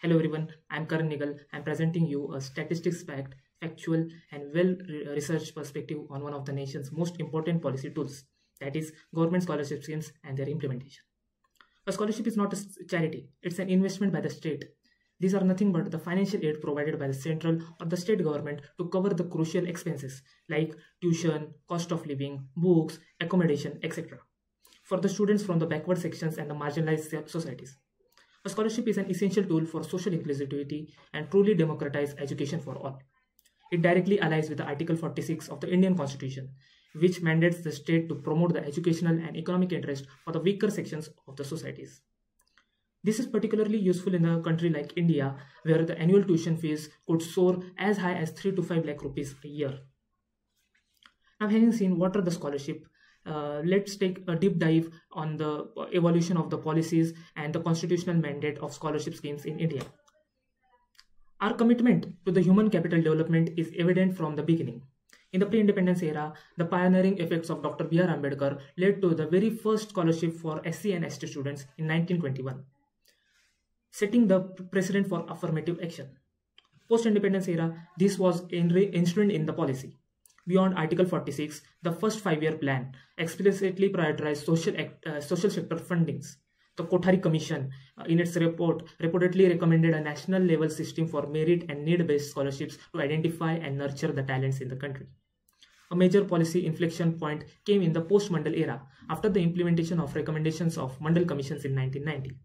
Hello everyone, I'm Karan Nigal. I'm presenting you a statistics-backed, factual, and well-researched perspective on one of the nation's most important policy tools, that is, government scholarship schemes and their implementation. A scholarship is not a charity; it's an investment by the state. These are nothing but the financial aid provided by the central or the state government to cover the crucial expenses like tuition, cost of living, books, accommodation, etc. for the students from the backward sections and the marginalized societies. A scholarship is an essential tool for social inclusivity and truly democratize education for all. It directly allies with the Article 46 of the Indian Constitution, which mandates the state to promote the educational and economic interest for the weaker sections of the societies. This is particularly useful in a country like India, where the annual tuition fees could soar as high as 3 to 5 lakh rupees a year. Now, having seen what are the scholarships, let's take a deep dive on the evolution of the policies and the constitutional mandate of scholarship schemes in India. Our commitment to the human capital development is evident from the beginning. In the pre-independence era, the pioneering efforts of Dr. B.R. Ambedkar led to the very first scholarship for SC and ST students in 1921, setting the precedent for affirmative action. Post-independence era, this was instrumented in the policy. Beyond Article 46, the first 5-year plan explicitly prioritized social sector fundings. The Kothari Commission, in its report, reportedly recommended a national level system for merit and need-based scholarships to identify and nurture the talents in the country. A major policy inflection point came in the post-Mandal era after the implementation of recommendations of Mandal Commissions in 1990.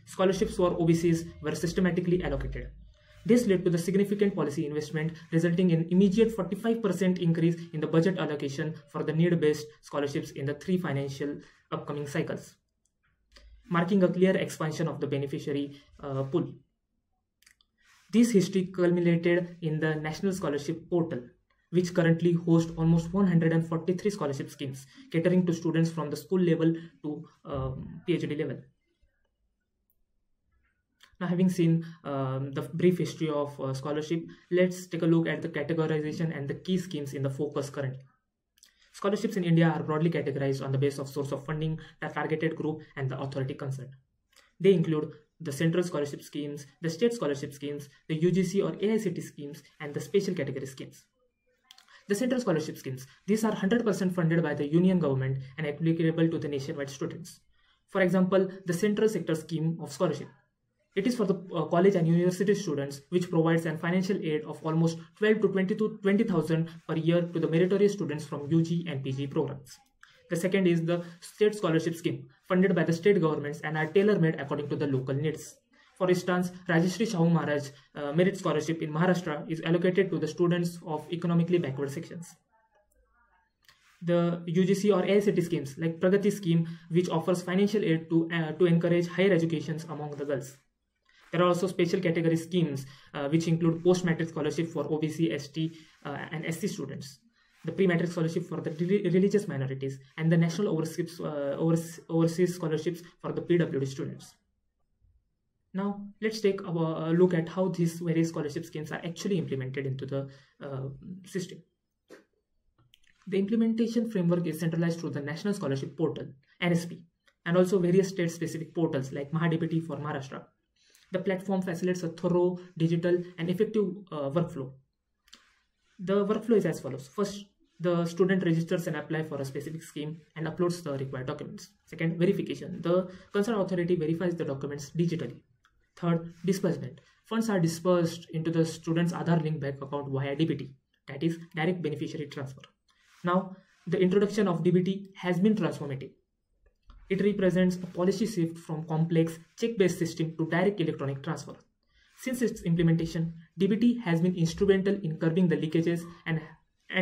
Scholarships for OBCs were systematically allocated. This led to the significant policy investment, resulting in immediate 45% increase in the budget allocation for the need-based scholarships in the 3 financial upcoming cycles, marking a clear expansion of the beneficiary pool. This history culminated in the National Scholarship Portal, which currently hosts almost 143 scholarship schemes, catering to students from the school level to PhD level. Now, having seen the brief history of scholarship, let's take a look at the categorization and the key schemes in the focus currently. Scholarships in India are broadly categorized on the basis of source of funding, the targeted group, and the authority concerned. They include the central scholarship schemes, the state scholarship schemes, the UGC or AICTE schemes, and the special category schemes. The central scholarship schemes, these are 100% funded by the union government and applicable to the nationwide students. For example, the central sector scheme of scholarship. It is for the college and university students, which provides an financial aid of almost 12 to 20,000 per year to the meritorious students from UG and PG programs. The second is the state scholarship scheme, funded by the state governments and are tailor-made according to the local needs. For instance, Rajeshri Shahu Maharaj Merit Scholarship in Maharashtra is allocated to the students of economically backward sections. The UGC or AICTE schemes, like Pragati scheme, which offers financial aid to encourage higher educations among the girls. There are also special category schemes which include post-matric scholarship for OBC, ST and SC students, the pre-matric scholarship for the religious minorities, and the national overseas scholarships for the PWD students. Now, let's take a look at how these various scholarship schemes are actually implemented into the system. The implementation framework is centralized through the National Scholarship Portal, NSP, and also various state-specific portals like MahaDBT for Maharashtra. The platform facilitates a thorough, digital, and effective workflow. The workflow is as follows. First, the student registers and applies for a specific scheme and uploads the required documents. Second, verification. The concerned authority verifies the documents digitally. Third, disbursement. Funds are disbursed into the student's Aadhaar link bank account via DBT, that is, direct beneficiary transfer. Now, the introduction of DBT has been transformative. It represents a policy shift from complex check-based system to direct electronic transfer. Since its implementation, DBT has been instrumental in curbing the leakages and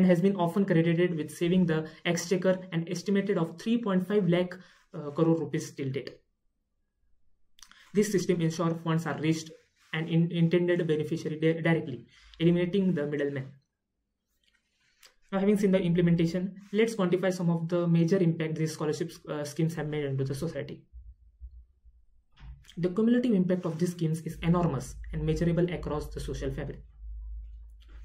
has been often credited with saving the exchequer an estimated of 3.5 lakh crore rupees till date. This system ensures funds are reached and intended beneficiary directly, eliminating the middleman. Now, having seen the implementation, let's quantify some of the major impact these scholarship schemes have made into the society. The cumulative impact of these schemes is enormous and measurable across the social fabric.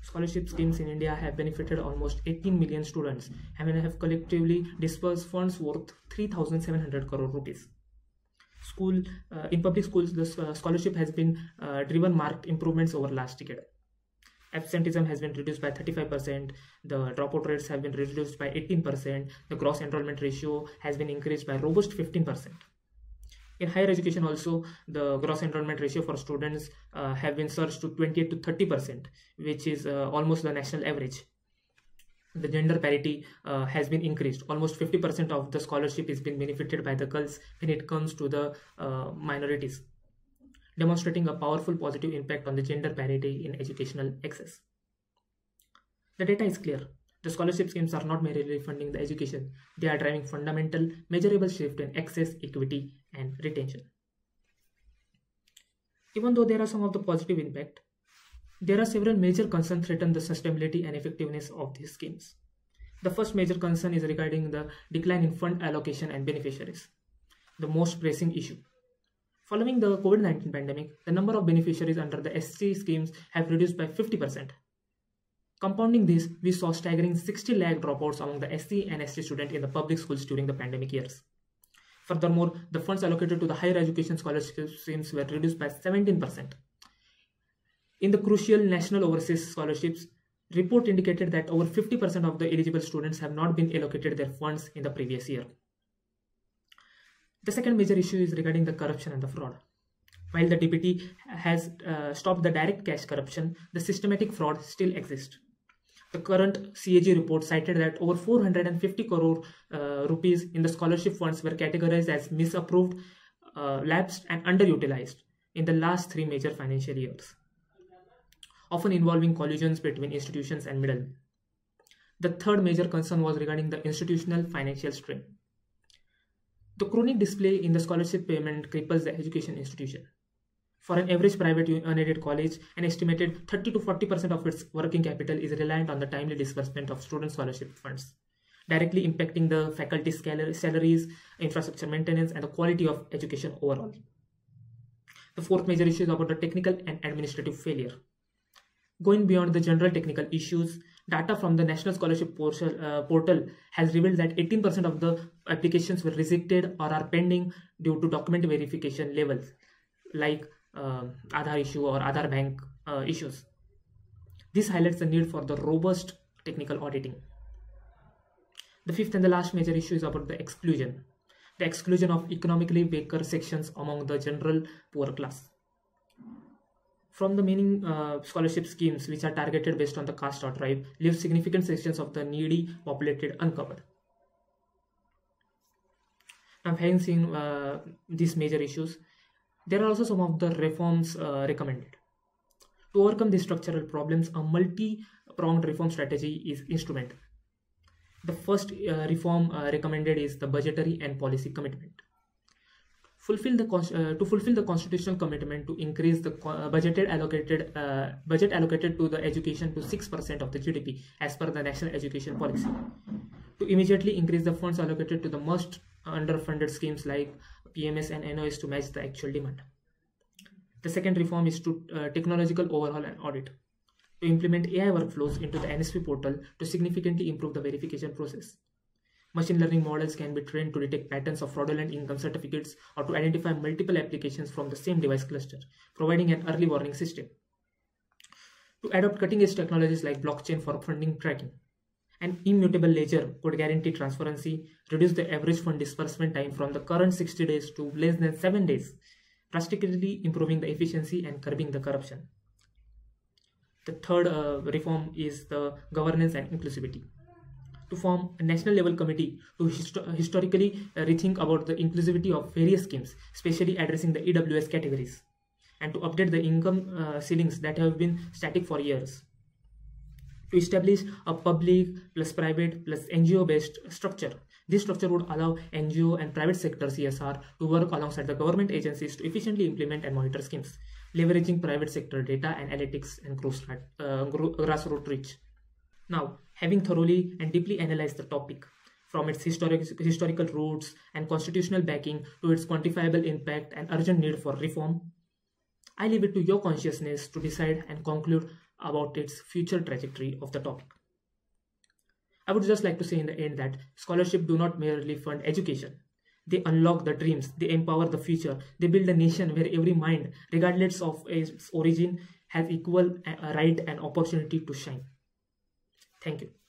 Scholarship schemes in India have benefited almost 18 million students and have collectively disbursed funds worth 3,700 crore rupees. In public schools, the scholarship has been driven marked improvements over last decade. Absenteeism has been reduced by 35%, the dropout rates have been reduced by 18%, the gross enrollment ratio has been increased by robust 15%. In higher education also, the gross enrollment ratio for students have been surged to 28 to 30%, which is almost the national average. The gender parity has been increased. Almost 50% of the scholarship is being benefited by the girls when it comes to the minorities, demonstrating a powerful positive impact on the gender parity in educational access. The data is clear. The scholarship schemes are not merely funding the education, they are driving fundamental, measurable shift in access, equity, and retention. Even though there are some of the positive impact, there are several major concerns threaten the sustainability and effectiveness of these schemes. The first major concern is regarding the decline in fund allocation and beneficiaries, the most pressing issue. Following the COVID-19 pandemic, the number of beneficiaries under the SC schemes have reduced by 50%. Compounding this, we saw staggering 60 lakh dropouts among the SC and ST students in the public schools during the pandemic years. Furthermore, the funds allocated to the higher education scholarship schemes were reduced by 17%. In the crucial national overseas scholarships, report indicated that over 50% of the eligible students have not been allocated their funds in the previous year. The second major issue is regarding the corruption and the fraud. While the DPT has stopped the direct cash corruption, the systematic fraud still exists. The current CAG report cited that over 450 crore rupees in the scholarship funds were categorized as misapproved, lapsed and underutilized in the last 3 major financial years, often involving collusions between institutions and middlemen. The third major concern was regarding the institutional financial strain. The chronic display in the scholarship payment cripples the education institution. For an average private unaided college, an estimated 30 to 40% of its working capital is reliant on the timely disbursement of student scholarship funds, directly impacting the faculty salaries, infrastructure maintenance, and the quality of education overall. The fourth major issue is about the technical and administrative failure. Going beyond the general technical issues, data from the National Scholarship portal has revealed that 18% of the applications were rejected or are pending due to document verification levels, like Aadhaar issue or Aadhaar bank issues. This highlights the need for the robust technical auditing. The fifth and the last major issue is about the exclusion of economically weaker sections among the general poor class. From the many scholarship schemes which are targeted based on the caste or tribe, leave significant sections of the needy populated uncovered. Now, having seen these major issues, there are also some of the reforms recommended. To overcome these structural problems, a multi-pronged reform strategy is instrumental. The first reform recommended is the budgetary and policy commitment. To fulfill the constitutional commitment to increase the budget allocated to the education to 6% of the GDP as per the national education policy. To immediately increase the funds allocated to the most underfunded schemes like PMS and NOS to match the actual demand. The second reform is to technological overhaul and audit. To implement AI workflows into the NSP portal to significantly improve the verification process. Machine learning models can be trained to detect patterns of fraudulent income certificates or to identify multiple applications from the same device cluster, providing an early warning system. To adopt cutting-edge technologies like blockchain for funding tracking. An immutable ledger could guarantee transparency, reduce the average fund disbursement time from the current 60 days to less than 7 days, drastically improving the efficiency and curbing the corruption. The third reform is the governance and inclusivity. To form a national level committee to historically rethink about the inclusivity of various schemes, especially addressing the EWS categories, and to update the income ceilings that have been static for years. To establish a public plus private plus NGO based structure. This structure would allow NGO and private sector CSR to work alongside the government agencies to efficiently implement and monitor schemes, leveraging private sector data and analytics and grassroots reach. Now, having thoroughly and deeply analyzed the topic, from its historical roots and constitutional backing to its quantifiable impact and urgent need for reform, I leave it to your consciousness to decide and conclude about its future trajectory of the topic. I would just like to say in the end that scholarships do not merely fund education, They unlock the dreams, they empower the future, they build a nation where every mind, regardless of its origin, has equal right and opportunity to shine. Thank you.